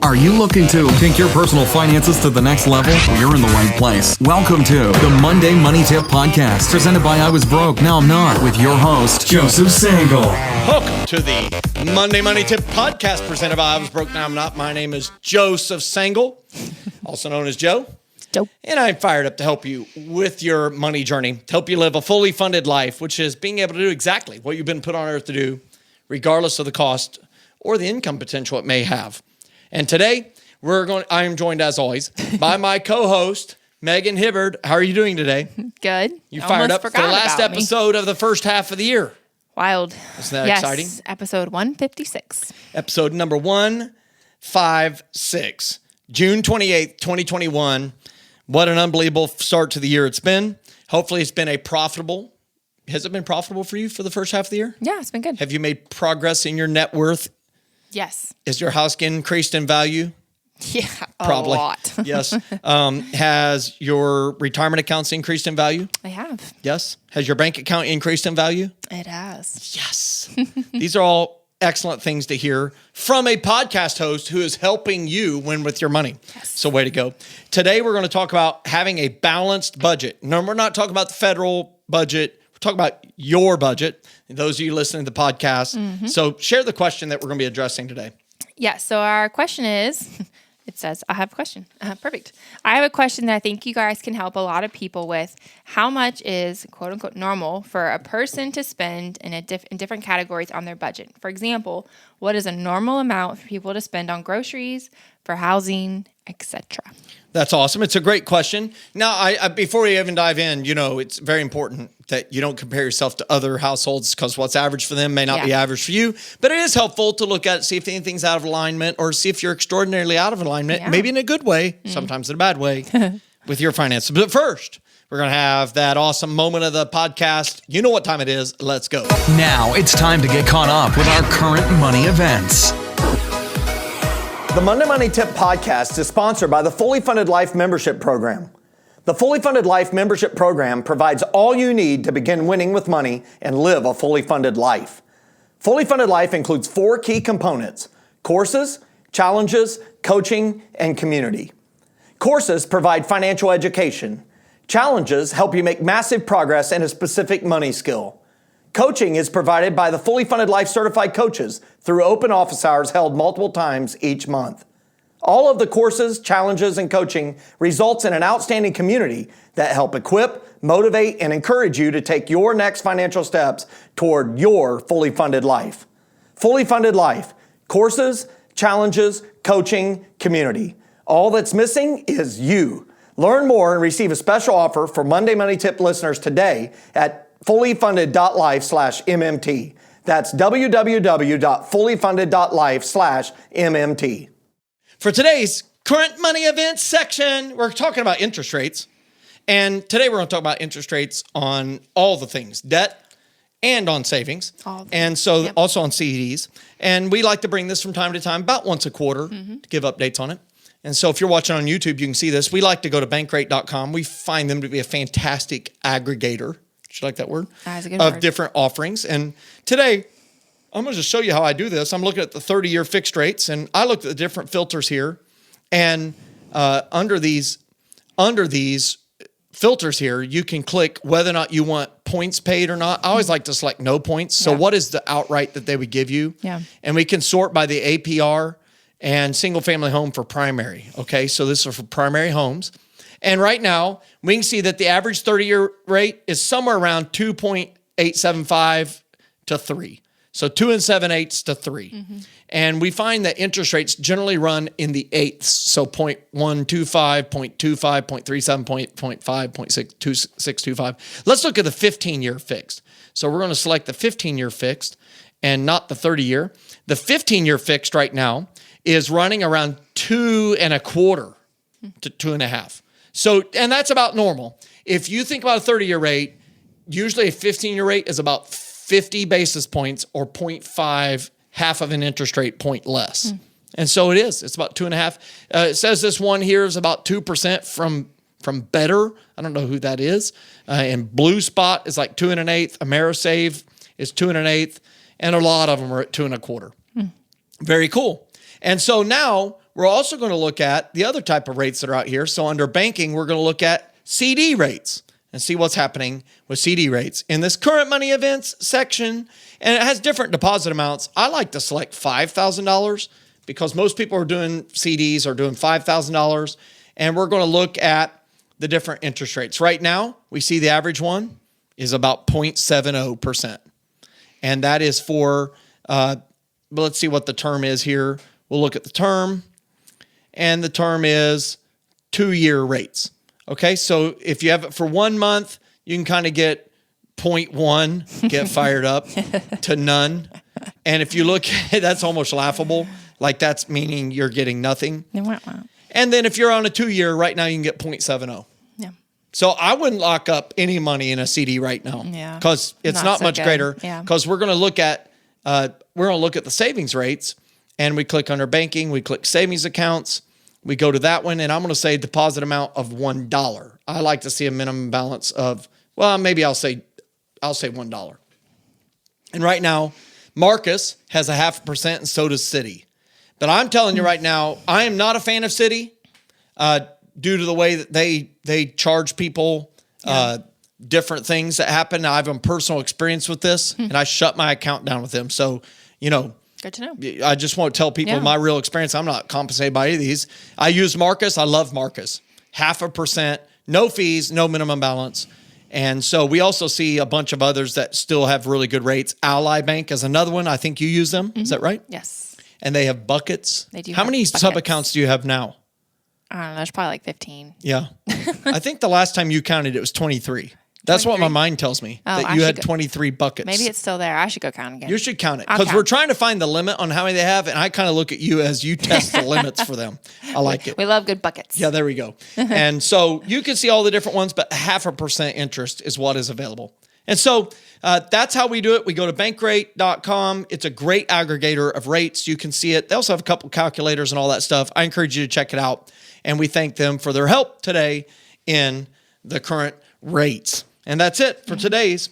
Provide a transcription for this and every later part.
Are you looking to take your personal finances to the next level? Well, you're in the right place. Welcome to the Monday Money Tip Podcast, presented by I Was Broke, Now I'm Not, with your host, Joseph Sangle. Welcome to the Monday Money Tip Podcast, presented by I Was Broke, Now I'm Not. My name is Joseph Sangle, also known as Joe. And I'm fired up to help you with your money journey, to help you live a fully funded life, which is being able to do exactly what you've been put on earth to do, regardless of the cost or the income potential it may have. And today, I am joined, as always, by my co-host, Megan Hibbard. How are you doing today? Good. You fired up for the last episode of the first half of the year. Wild. Isn't that exciting? Episode 156. Episode number 156. June 28th, 2021. What an unbelievable start to the year it's been. Hopefully it's been has it been profitable for you for the first half of the year? Yeah, it's been good. Have you made progress in your net worth? Yes. Is your house increased in value? Yeah, Probably. a lot. Yes. Has your retirement accounts increased in value? I have. Yes. Has your bank account increased in value? It has. Yes. These are all excellent things to hear from a podcast host who is helping you win with your money. Yes. So way to go. Today, we're going to talk about having a balanced budget. No, we're not talking about the federal budget. We're talking about your budget. Those of you listening to the podcast. Mm-hmm. So share the question that we're going to be addressing today. Yeah. So our question is, it says, I have a question. Perfect. I have a question that I think you guys can help a lot of people with. How much is, quote unquote, normal for a person to spend in different categories on their budget? For example, what is a normal amount for people to spend on groceries, for housing, etc.? That's awesome. It's a great question. Now, I before we even dive in, it's very important that you don't compare yourself to other households, because what's average for them may not be average for you. But it is helpful to look at, see if anything's out of alignment, or see if you're extraordinarily out of alignment, maybe in a good way, sometimes in a bad way, with your finances. But first, we're going to have that awesome moment of the podcast. You know what time it is. Let's go. Now it's time to get caught up with our current money events. The Monday Money Tip Podcast is sponsored by the Fully Funded Life Membership Program. The Fully Funded Life Membership Program provides all you need to begin winning with money and live a fully funded life. Fully Funded Life includes 4 key components: courses, challenges, coaching, and community. Courses provide financial education. Challenges help you make massive progress in a specific money skill. Coaching is provided by the Fully Funded Life Certified Coaches through open office hours held multiple times each month. All of the courses, challenges, and coaching results in an outstanding community that help equip, motivate, and encourage you to take your next financial steps toward your fully funded life. Fully Funded Life, courses, challenges, coaching, community. All that's missing is you. Learn more and receive a special offer for Monday Money Tip listeners today at fullyfunded.life/MMT. That's www.fullyfunded.life/MMT. For today's current money events section, we're talking about interest rates. And today we're going to talk about interest rates on all the things, debt and on savings. Also on CDs. And we like to bring this from time to time, about once a quarter, to give updates on it. And so if you're watching on YouTube, you can see this. We like to go to bankrate.com. We find them to be a fantastic aggregator. Should you like that word? That's a good of word. Different offerings. And today, I'm going to just show you how I do this. I'm looking at the 30-year fixed rates, and I looked at the different filters here. And under these filters here, you can click whether or not you want points paid or not. I always like to select no points. So what is the outright that they would give you? Yeah. And we can sort by the APR and single family home for primary. Okay, so this is for primary homes. And right now, we can see that the average 30-year rate is somewhere around 2.875 to 3. So 2 7/8 to 3. Mm-hmm. And we find that interest rates generally run in the eighths. So 0.125, 0.25, 0.37, 0.5, 0.625. Let's look at the 15-year fixed. So we're going to select the 15-year fixed and not the 30-year. The 15-year fixed right now is running around 2.25 to 2.5. So, and that's about normal. If you think about a 30-year rate, usually a 15-year rate is about 50 basis points or 0.5, half of an interest rate point less. And so it is. It's about 2.5. It says this one here is about 2% from Better. I don't know who that is. And Blue Spot is like 2.125. AmeriSave is 2.125. And a lot of them are at 2.25. Very cool. And so now we're also going to look at the other type of rates that are out here. So under banking, we're going to look at CD rates and see what's happening with CD rates. In this current money events section, and it has different deposit amounts, I like to select $5,000 because most people are doing CDs are doing $5,000. And we're going to look at the different interest rates. Right now, we see the average one is about 0.70%. And that is for, let's see what the term is here. We'll look at the term. And the term is 2-year rates. Okay, so if you have it for 1 month, you can kind of get 0.1, get fired up, to none. And if you look at it, that's almost laughable. Like that's meaning you're getting nothing. And then if you're on a 2-year, right now you can get 0.70. Yeah. So I wouldn't lock up any money in a CD right now. Yeah. Because it's not so much good. greater. Yeah. Because we're going to look at the savings rates, and we click under banking, we click savings accounts, we go to that one, and I'm going to say deposit amount of $1. I like to see a minimum balance of, well, maybe I'll say $1. And right now, Marcus has 0.5%, and so does Citi. But I'm telling you right now, I am not a fan of Citi due to the way that they charge people different things that happen. I have a personal experience with this, and I shut my account down with them. So, good to know. I just want to tell people my real experience. I'm not compensated by any of these. I use Marcus. I love Marcus. 0.5%, no fees, no minimum balance. And so we also see a bunch of others that still have really good rates. Ally Bank is another one. I think you use them. Mm-hmm. Is that right? Yes. And they have buckets. They do. How many sub accounts do you have now? I don't know. There's probably like 15. Yeah. I think the last time you counted it was 23. That's 23? What my mind tells me, that you had 23 buckets. Maybe it's still there. I should go count again. You should count it because we're trying to find the limit on how many they have, and I kind of look at you as you test the limits for them. I like it. We love good buckets. Yeah, there we go. And so you can see all the different ones, but 0.5% interest is what is available. And so that's how we do it. We go to bankrate.com. It's a great aggregator of rates. You can see it. They also have a couple calculators and all that stuff. I encourage you to check it out. And we thank them for their help today in the current rates. And that's it for today's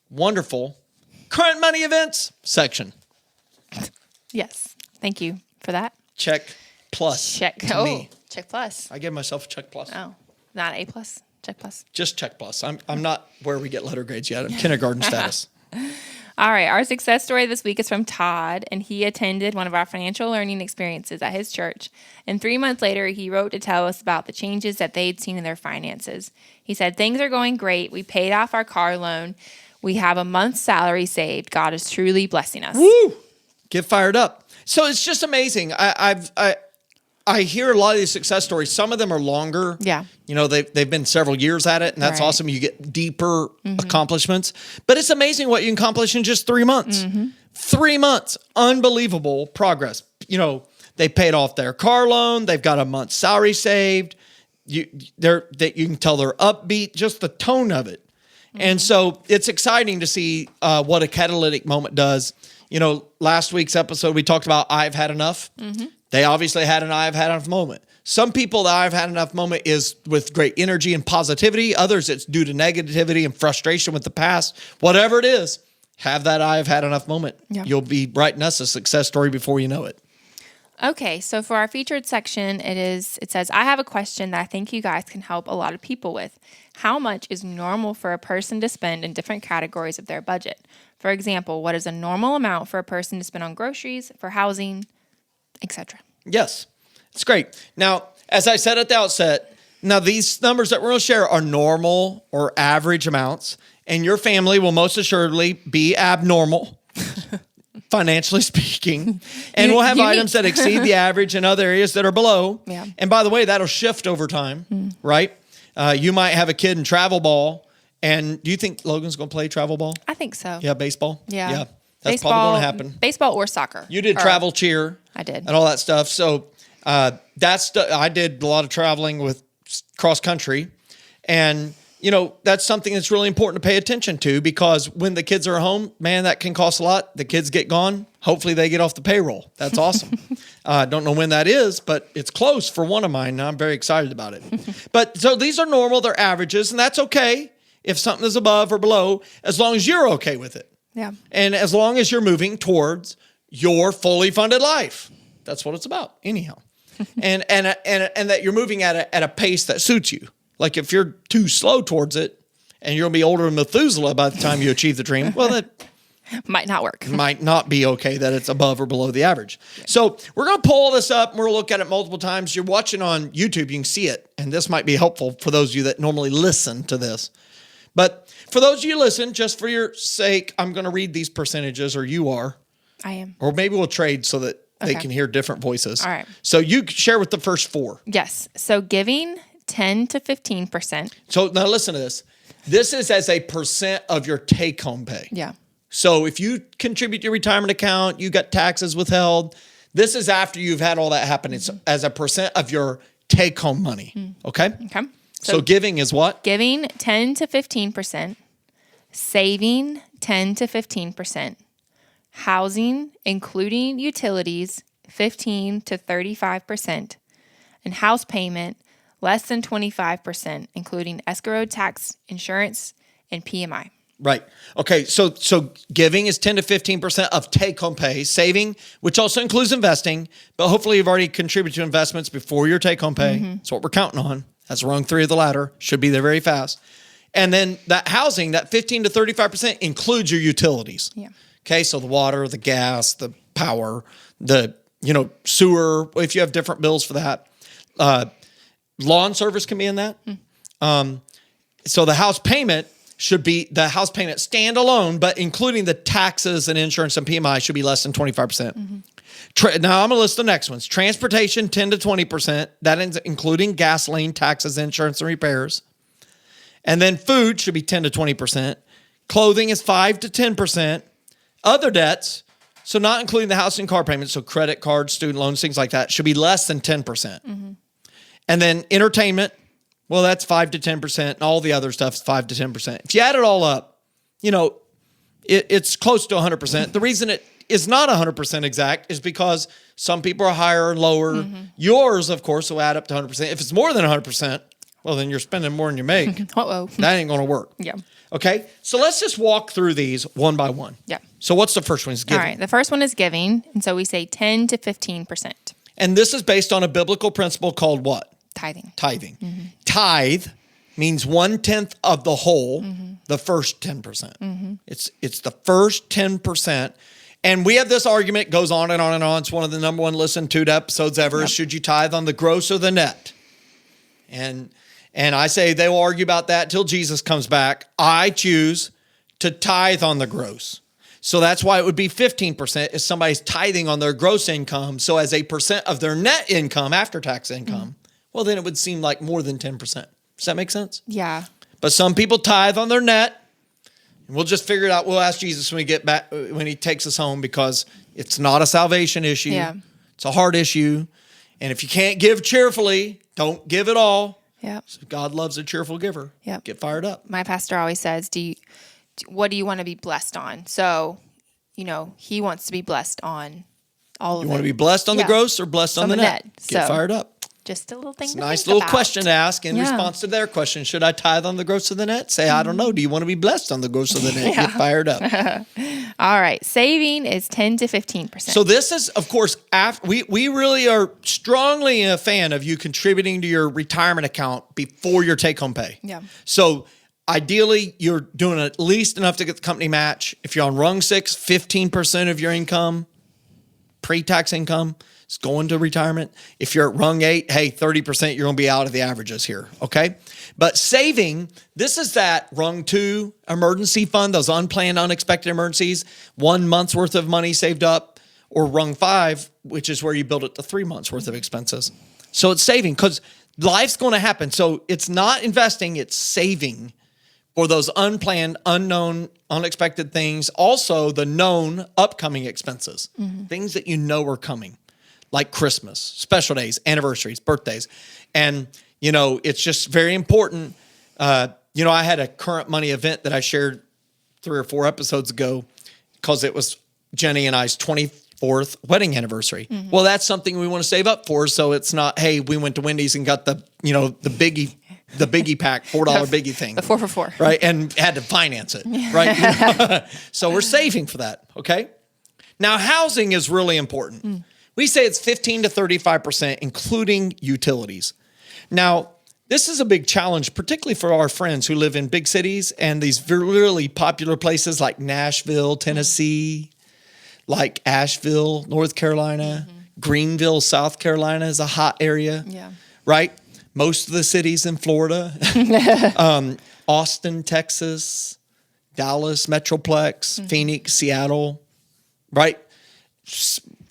wonderful current money events section. Yes. Thank you for that. Check plus. Check. Me. Check plus. I gave myself a check plus. Oh, not A plus. Check plus. Just check plus. I'm not where we get letter grades yet. I'm kindergarten status. All right. Our success story this week is from Todd, and he attended one of our financial learning experiences at his church. And 3 months later, he wrote to tell us about the changes that they'd seen in their finances. He said, "Things are going great. We paid off our car loan. We have a month's salary saved. God is truly blessing us." Woo! Get fired up. So it's just amazing. I hear a lot of these success stories. Some of them are longer. Yeah. They've been several years at it, and that's awesome. You get deeper accomplishments. But it's amazing what you can accomplish in just 3 months. 3 months. Unbelievable progress. They paid off their car loan. They've got a month's salary saved. You can tell they're upbeat, just the tone of it. And so it's exciting to see what a catalytic moment does. Last week's episode, we talked about I've had enough. They obviously had an I've had enough moment. Some people, the I've had enough moment is with great energy and positivity. Others, it's due to negativity and frustration with the past. Whatever it is, have that I've had enough moment. Yeah. You'll be writing us a success story before you know it. Okay, so for our featured section, it says, "I have a question that I think you guys can help a lot of people with. How much is normal for a person to spend in different categories of their budget? For example, what is a normal amount for a person to spend on groceries, for housing, etc.?" Yes, it's great. Now, as I said at the outset, now these numbers that we're going to share are normal or average amounts, and your family will most assuredly be abnormal, financially speaking, and we'll have items that exceed the average and other areas that are below. Yeah. And by the way, that'll shift over time, right? You might have a kid in travel ball, and do you think Logan's going to play travel ball? I think so. Yeah, baseball? Yeah. Yeah. That's probably going to happen. Baseball or soccer. You did travel cheer. I did. And all that stuff. So I did a lot of traveling with cross country. And, that's something that's really important to pay attention to because when the kids are home, man, that can cost a lot. The kids get gone. Hopefully they get off the payroll. That's awesome. I don't know when that is, but it's close for one of mine. And I'm very excited about it. But so these are normal. They're averages. And that's okay if something is above or below, as long as you're okay with it. Yeah. And as long as you're moving towards your fully funded life. That's what it's about, anyhow. and that you're moving at a pace that suits you. Like if you're too slow towards it, and you're gonna be older than Methuselah by the time you achieve the dream, well, that might not work. Might not be okay that it's above or below the average. So we're going to pull this up and we're going to look at it multiple times. You're watching on YouTube, you can see it. And this might be helpful for those of you that normally listen to this. But for those of you who listen, just for your sake, I'm going to read these percentages, or you are. I am. Or maybe we'll trade so that they can hear different voices. All right. So you share with the first 4. Yes. So giving 10 to 15%. So now listen to this. This is as a percent of your take-home pay. Yeah. So if you contribute to your retirement account, you got taxes withheld, this is after you've had all that happen. It's as a percent of your take-home money. Okay? Okay. So giving is what? Giving 10 to 15%. Saving 10 to 15%. Housing, including utilities, 15 to 35%. And house payment, less than 25%, including escrow, tax, insurance, and PMI. Right. Okay. So giving is 10 to 15% of take-home pay. Saving, which also includes investing, but hopefully you've already contributed to investments before your take-home pay. That's what we're counting on. That's rung 3 of the ladder. Should be there very fast. And then that housing, that 15 to 35% includes your utilities. Yeah. Okay. So the water, the gas, the power, the sewer, if you have different bills for that. Lawn service can be in that. So the house payment should be the house payment standalone, but including the taxes and insurance and PMI should be less than 25%. Now I'm going to list the next ones. Transportation, 10 to 20%. That is including gasoline, taxes, insurance, and repairs. And then food should be 10 to 20%. Clothing is 5 to 10%. Other debts, so not including the house and car payments, so credit cards, student loans, things like that, should be less than 10%. And then entertainment, well, that's 5 to 10%, and all the other stuff is 5 to 10%. If you add it all up, it's close to 100%. The reason it is not 100% exact is because some people are higher and lower. Yours, of course, will add up to 100%. If it's more than 100%, well, then you're spending more than you make. Uh-oh. That ain't going to work. Yeah. Okay, so let's just walk through these one by one. Yeah. So what's the first one? Is giving. All right. The first one is giving. And so we say 10 to 15%. And this is based on a biblical principle called what? Tithing. Tithe means 1/10 of the whole, the first 10%. It's the first 10%. And we have this argument, goes on and on and on. It's one of the number one listened to episodes ever. Yep. Should you tithe on the gross or the net? And I say they will argue about that till Jesus comes back. I choose to tithe on the gross. So that's why it would be 15% if somebody's tithing on their gross income. So as a percent of their net income, after tax income, well, then it would seem like more than 10%. Does that make sense? Yeah. But some people tithe on their net. And we'll just figure it out. We'll ask Jesus when we get back, when he takes us home, because it's not a salvation issue. Yeah. It's a heart issue. And if you can't give cheerfully, don't give it all. Yeah. So God loves a cheerful giver. Yeah. Get fired up. My pastor always says, what do you want to be blessed on? So, he wants to be blessed on all of it. You want to be blessed on the gross or blessed on the net? Get fired up. Just a little thing It's a to nice think little about. question to ask in response to their question. Should I tithe on the gross of the net? Say, I don't know. Do you want to be blessed on the gross of the net? Get fired up. All right. Saving is 10 to 15%. So this is, of course, we really are strongly a fan of you contributing to your retirement account before your take-home pay. Yeah. So ideally, you're doing at least enough to get the company match. If you're on rung 6, 15% of your income, pre-tax income, is going to retirement. If you're at rung 8, hey, 30%, you're going to be out of the averages here, okay? But saving, this is that rung 2 emergency fund, those unplanned, unexpected emergencies, 1 month's worth of money saved up, or rung 5, which is where you build it to 3 months worth of expenses. So it's saving because life's going to happen. So it's not investing, it's saving for those unplanned, unknown, unexpected things. Also, the known upcoming expenses, things that you know are coming, like Christmas, special days, anniversaries, birthdays. And, it's just very important. I had a current money event that I shared 3 or 4 episodes ago because it was Jenny and I's 24th wedding anniversary. Well, that's something we want to save up for. So it's not, hey, we went to Wendy's and got the biggie pack, $4 biggie thing. The 4 for 4. Right. And had to finance it. Right. So we're saving for that. Okay. Now, housing is really important. We say it's 15 to 35%, including utilities. Now, this is a big challenge, particularly for our friends who live in big cities and these really popular places like Nashville, Tennessee, like Asheville, North Carolina, Greenville, South Carolina is a hot area, right? Most of the cities in Florida, Austin, Texas, Dallas, Metroplex, Phoenix, Seattle, right?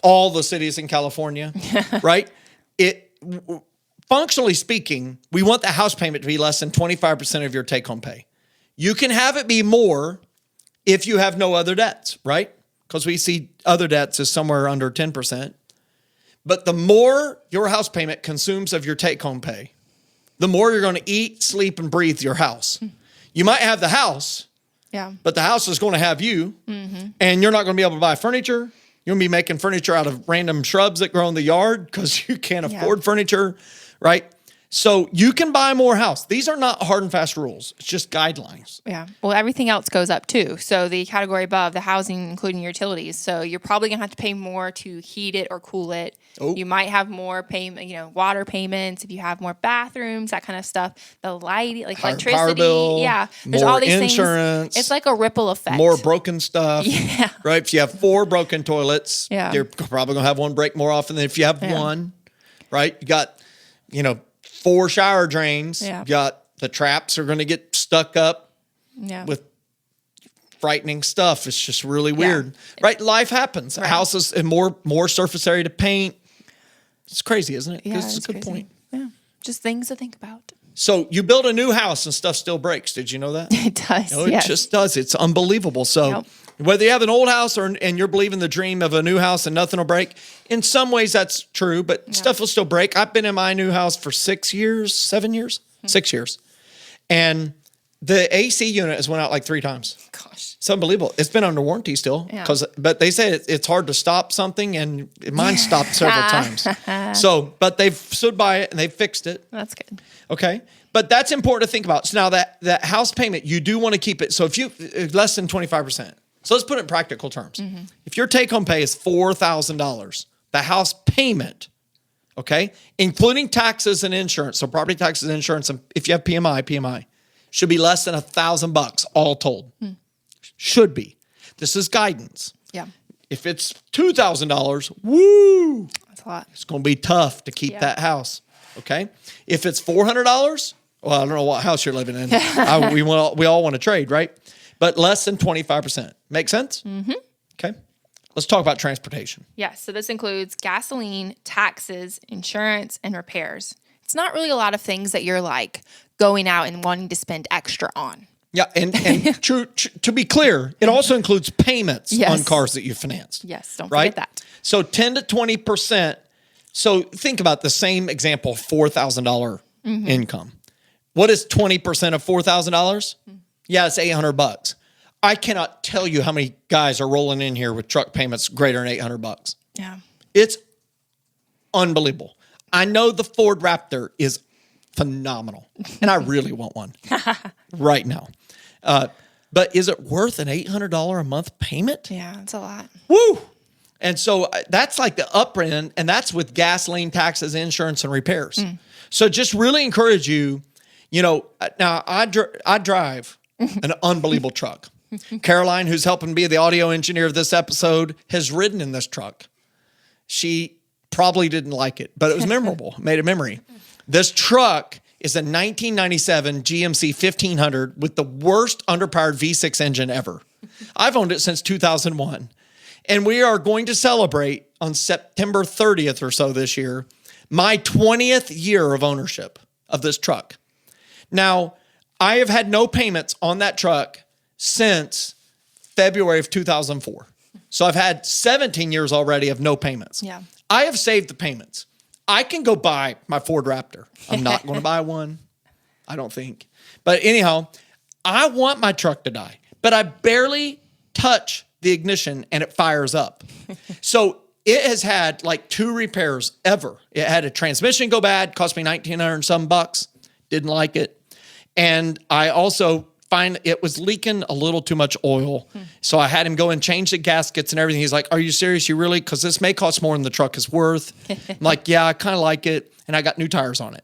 All the cities in California, right? Functionally speaking, we want the house payment to be less than 25% of your take-home pay. You can have it be more if you have no other debts, right? Because we see other debts as somewhere under 10%. But the more your house payment consumes of your take-home pay, the more you're going to eat, sleep, and breathe your house. You might have the house, but the house is going to have you, and you're not going to be able to buy furniture. You're going to be making furniture out of random shrubs that grow in the yard because you can't afford furniture, right? So you can buy more house. These are not hard and fast rules. It's just guidelines. Yeah. Well, everything else goes up too. So the category above, the housing, including your utilities. So you're probably going to have to pay more to heat it or cool it. Oh. You might have more water payments if you have more bathrooms, that kind of stuff. The lighting, like electricity. Power bill, there's all these insurance, things. It's like a ripple effect. More broken stuff. Right? If you have 4 broken toilets, you're probably going to have one break more often than if you have one, right? You got, 4 shower drains. You got the traps are going to get stuck up with frightening stuff. It's just really weird, right? Life happens. Right. Houses and more surface area to paint. It's crazy, isn't it? Yeah, it's a good point. Yeah, just things to think about. So you build a new house and stuff still breaks. Did you know that? It does. It just does. It's unbelievable. So whether you have an old house and you're believing the dream of a new house and nothing will break, in some ways that's true, but stuff will still break. I've been in my new house for 6 years, 7 years, 6 years. And the AC unit has went out like 3 times. Gosh. It's unbelievable. It's been under warranty still. But they say it's hard to stop something, and mine stopped several times. But they've stood by it and they've fixed it. That's good. Okay. But that's important to think about. So now that house payment, you do want to keep it. So if you less than 25%. So let's put it in practical terms. If your take-home pay is $4,000, the house payment, okay, including taxes and insurance, so property taxes and insurance, and if you have PMI, should be less than $1,000 all told. Should be. This is guidance. Yeah. If it's $2,000, woo! That's a lot. It's going to be tough to keep that house. Okay. If it's $400, well, I don't know what house you're living in. We all want to trade, right? But less than 25%. Make sense? Mm-hmm. Okay. Let's talk about transportation. Yes. So this includes gasoline, taxes, insurance, and repairs. It's not really a lot of things that you're like going out and wanting to spend extra on. Yeah, and to be clear, it also includes payments on cars that you financed. Yes, don't forget that. So 10 to 20%. So think about the same example, $4,000 income. What is 20% of $4,000? Yeah, it's $800. I cannot tell you how many guys are rolling in here with truck payments greater than $800. Yeah. It's unbelievable. I know the Ford Raptor is phenomenal, and I really want one right now. But is it worth an $800 a month payment? Yeah, it's a lot. Woo! And so that's like the upper end, and that's with gasoline, taxes, insurance, and repairs. So just really encourage you, now I drive an unbelievable truck. Caroline, who's helping be the audio engineer of this episode, has ridden in this truck. She probably didn't like it, but it was memorable, made a memory. This truck is a 1997 GMC 1500 with the worst underpowered V6 engine ever. I've owned it since 2001. And we are going to celebrate on September 30th or so this year, my 20th year of ownership of this truck. Now, I have had no payments on that truck since February of 2004. So I've had 17 years already of no payments. Yeah. I have saved the payments. I can go buy my Ford Raptor. I'm not going to buy one, I don't think. But anyhow, I want my truck to die, but I barely touch the ignition and it fires up. So it has had like 2 repairs ever. It had a transmission go bad, cost me $1,900 and some bucks. Didn't like it. And I also it was leaking a little too much oil. So I had him go and change the gaskets and everything. He's like, are you serious? You really? Because this may cost more than the truck is worth. I'm like, yeah, I kind of like it. And I got new tires on it.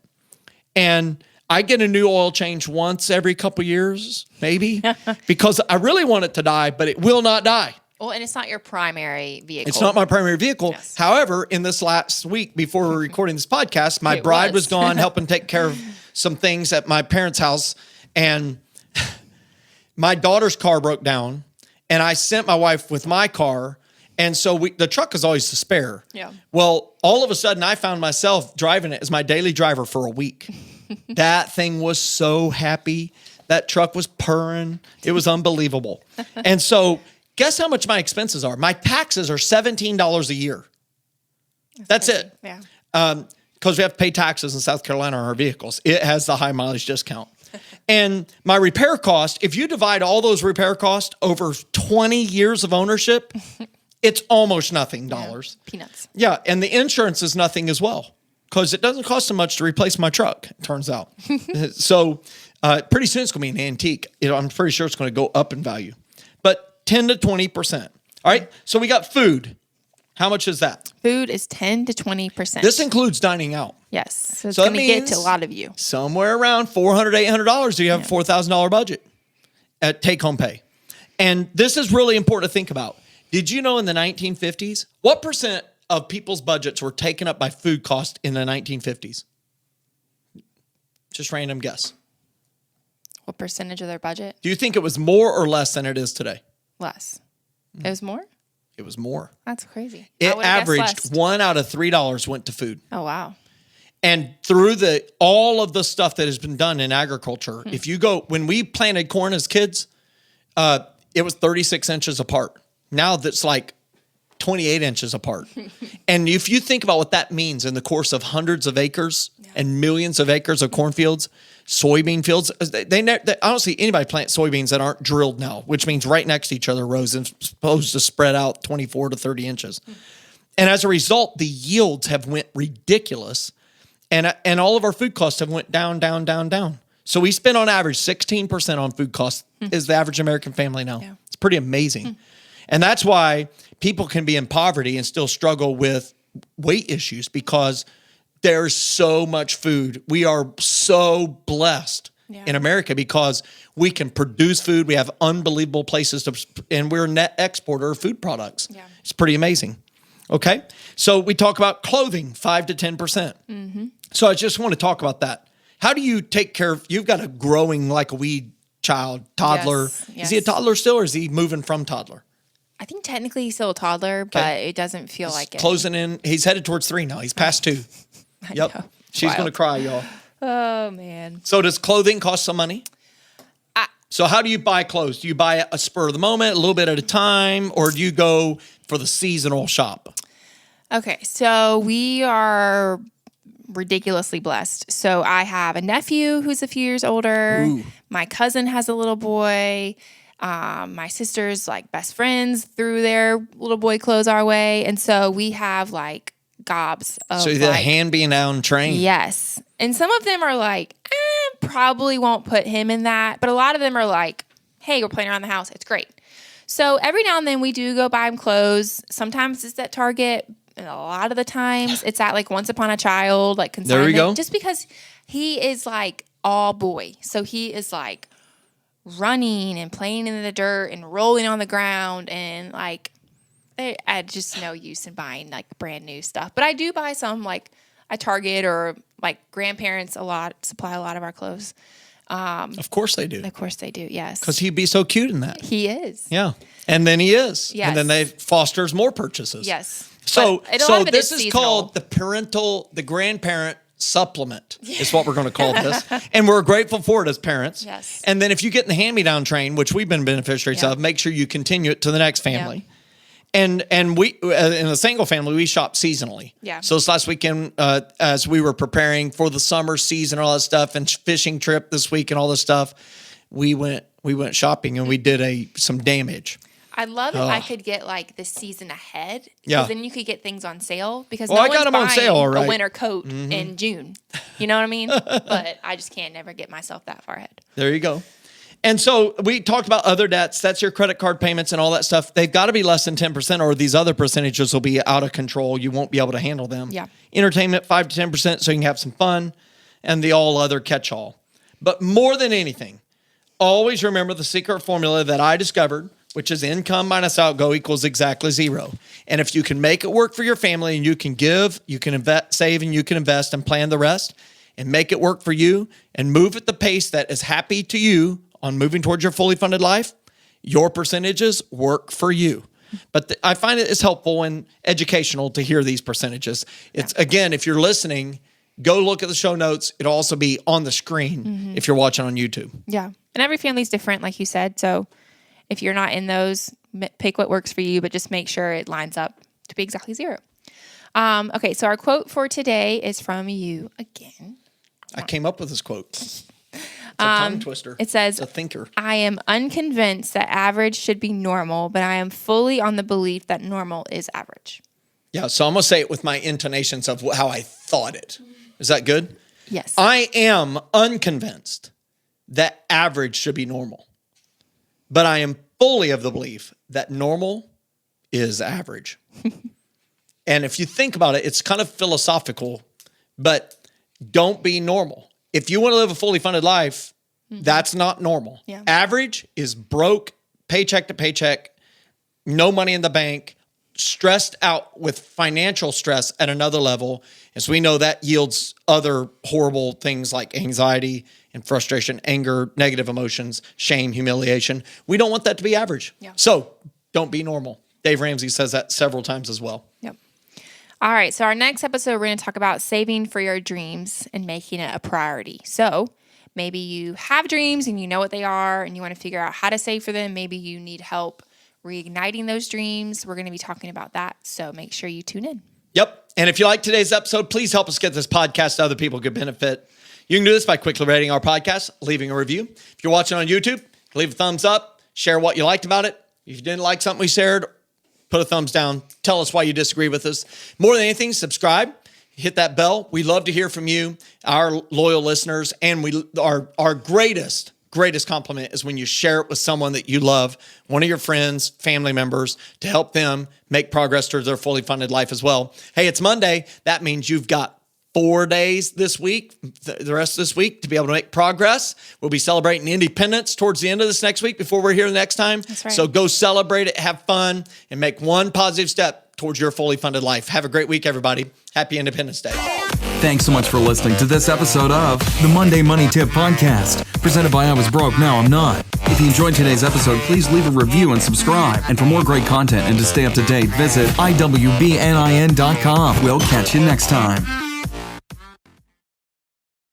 And I get a new oil change once every couple years, maybe, because I really want it to die, but it will not die. Well, and it's not your primary vehicle. It's not my primary vehicle. Yes. However, in this last week before we were recording this podcast, my bride was gone helping take care of some things at my parents' house, and my daughter's car broke down, and I sent my wife with my car, and so the truck is always the spare. Yeah. Well, all of a sudden, I found myself driving it as my daily driver for a week. That thing was so happy. That truck was purring. It was unbelievable. And so guess how much my expenses are? My taxes are $17 a year. That's it. Yeah. Because we have to pay taxes in South Carolina on our vehicles. It has the high mileage discount. And my repair cost, if you divide all those repair costs over 20 years of ownership, it's almost nothing dollars. Yeah. Peanuts. Yeah, and the insurance is nothing as well because it doesn't cost so much to replace my truck, it turns out. So pretty soon it's going to be an antique. I'm pretty sure it's going to go up in value. But 10 to 20%. All right, so we got food. How much is that? Food is 10 to 20%. This includes dining out. Yes. So it's So going that to get means to a lot of you. Somewhere around $400, $800 do you have a $4,000 budget at take-home pay. And this is really important to think about. Did you know in the 1950s, what percent of people's budgets were taken up by food cost in the 1950s? Just random guess. What percentage of their budget? Do you think it was more or less than it is today? Less. It was more? It was more. That's crazy. It I would've guessed averaged less. $1 out of $3 went to food. Oh, wow. And through all of the stuff that has been done in agriculture, if you go, when we planted corn as kids, it was 36 inches apart. Now that's like 28 inches apart. And if you think about what that means in the course of hundreds of acres and millions of acres of cornfields, soybean fields, I don't see anybody plant soybeans that aren't drilled now, which means right next to each other rows and supposed to spread out 24 to 30 inches. And as a result, the yields have went ridiculous. And all of our food costs have went down, down, down, down. So we spend on average 16% on food costs is the average American family now. Yeah. It's pretty amazing. And that's why people can be in poverty and still struggle with weight issues because there's so much food. We are so blessed in America because we can produce food. We have unbelievable places and we're a net exporter of food products. Yeah. It's pretty amazing. Okay. So we talk about clothing, 5 to 10%. Mm-hmm. So I just want to talk about that. How do you take care of, you've got a growing like a weed child, toddler. Yes. Is he a toddler still or is he moving from toddler? I think technically he's still a toddler, but it doesn't feel like it. Closing in. He's headed towards 3 now. He's past 2. Yep. Know. She's going to cry, y'all. Oh, man. So does clothing cost some money? So how do you buy clothes? Do you buy a spur of the moment, a little bit at a time, or do you go for the seasonal shop? Okay, so we are ridiculously blessed. So I have a nephew who's a few years older. Ooh. My cousin has a little boy. My sister's like best friends threw their little boy clothes our way. And so we have like gobs of So the hand being down train. Yes. And some of them are like, probably won't put him in that. But a lot of them are like, hey, we're playing around the house. It's great. So every now and then we do go buy him clothes. Sometimes it's at Target. And a lot of the times it's at like Once Upon a Child, like consignment. There we go. Just because he is like all boy. So he is like running and playing in the dirt and rolling on the ground and like I just no use in buying like brand new stuff. But I do buy some like at Target or like grandparents supply a lot of our clothes. Of course they do. Of course they do, yes. Because he'd be so cute in that. He is. Yeah. And then he is. Yes. And then they fosters more purchases. Yes. So this is seasonal. called the grandparent supplement is what we're going to call this. And we're grateful for it as parents. Yes. And then if you get in the hand-me-down train, which we've been beneficiaries of, make sure you continue it to the next family. Yeah. And we, in a single family, we shop seasonally. Yeah. So this last weekend, as we were preparing for the summer season, all that stuff, and fishing trip this week and all this stuff, we went shopping and we did some damage. I love if I could get like the season ahead. Yeah. Then you could get things on sale because I got them on sale, all right. A winter coat in June. You know what I mean? But I just can't never get myself that far ahead. There you go. And so we talked about other debts. That's your credit card payments and all that stuff. They've got to be less than 10% or these other percentages will be out of control. You won't be able to handle them. Yeah. Entertainment, 5 to 10% so you can have some fun, and the all other catch-all. But more than anything, always remember the secret formula that I discovered, which is income minus outgo equals exactly 0. And if you can make it work for your family and you can give, you can save, and you can invest and plan the rest and make it work for you and move at the pace that is happy to you on moving towards your fully funded life, your percentages work for you. But I find it's helpful and educational to hear these percentages. It's again, if you're listening, go look at the show notes. It'll also be on the screen if you're watching on YouTube. Yeah. And every family's different, like you said. So if you're not in those, pick what works for you, but just make sure it lines up to be exactly 0. Okay, so our quote for today is from you again. I came up with this quote. It's a tongue twister. It says, it's a thinker. I am unconvinced that average should be normal, but I am fully on the belief that normal is average. Yeah, so I'm going to say it with my intonations of how I thought it. Is that good? Yes. I am unconvinced that average should be normal, but I am fully of the belief that normal is average. And if you think about it, it's kind of philosophical, but don't be normal. If you want to live a fully funded life, that's not normal. Yeah. Average is broke, paycheck to paycheck, no money in the bank, stressed out with financial stress at another level. As we know, that yields other horrible things like anxiety and frustration, anger, negative emotions, shame, humiliation. We don't want that to be average. Yeah. So don't be normal. Dave Ramsey says that several times as well. Yep. All right, so our next episode, we're going to talk about saving for your dreams and making it a priority. So maybe you have dreams and you know what they are and you want to figure out how to save for them. Maybe you need help reigniting those dreams. We're going to be talking about that, so make sure you tune in. Yep, and if you like today's episode, please help us get this podcast to other people who could benefit. You can do this by quickly rating our podcast, leaving a review. If you're watching on YouTube, leave a thumbs up, share what you liked about it. If you didn't like something we shared, put a thumbs down. Tell us why you disagree with us. More than anything, subscribe. Hit that bell. We love to hear from you, our loyal listeners. And our greatest compliment is when you share it with someone that you love, one of your friends, family members, to help them make progress towards their fully funded life as well. Hey, it's Monday. That means you've got 4 days this week, the rest of this week, to be able to make progress. We'll be celebrating independence towards the end of this next week before we're here the next time. That's right. So go celebrate it, have fun, and make one positive step towards your fully funded life. Have a great week, everybody. Happy Independence Day. Thanks so much for listening to this episode of the Monday Money Tip Podcast, presented by I Was Broke, Now I'm Not. If you enjoyed today's episode, please leave a review and subscribe. And for more great content and to stay up to date, visit iwbnin.com. We'll catch you next time.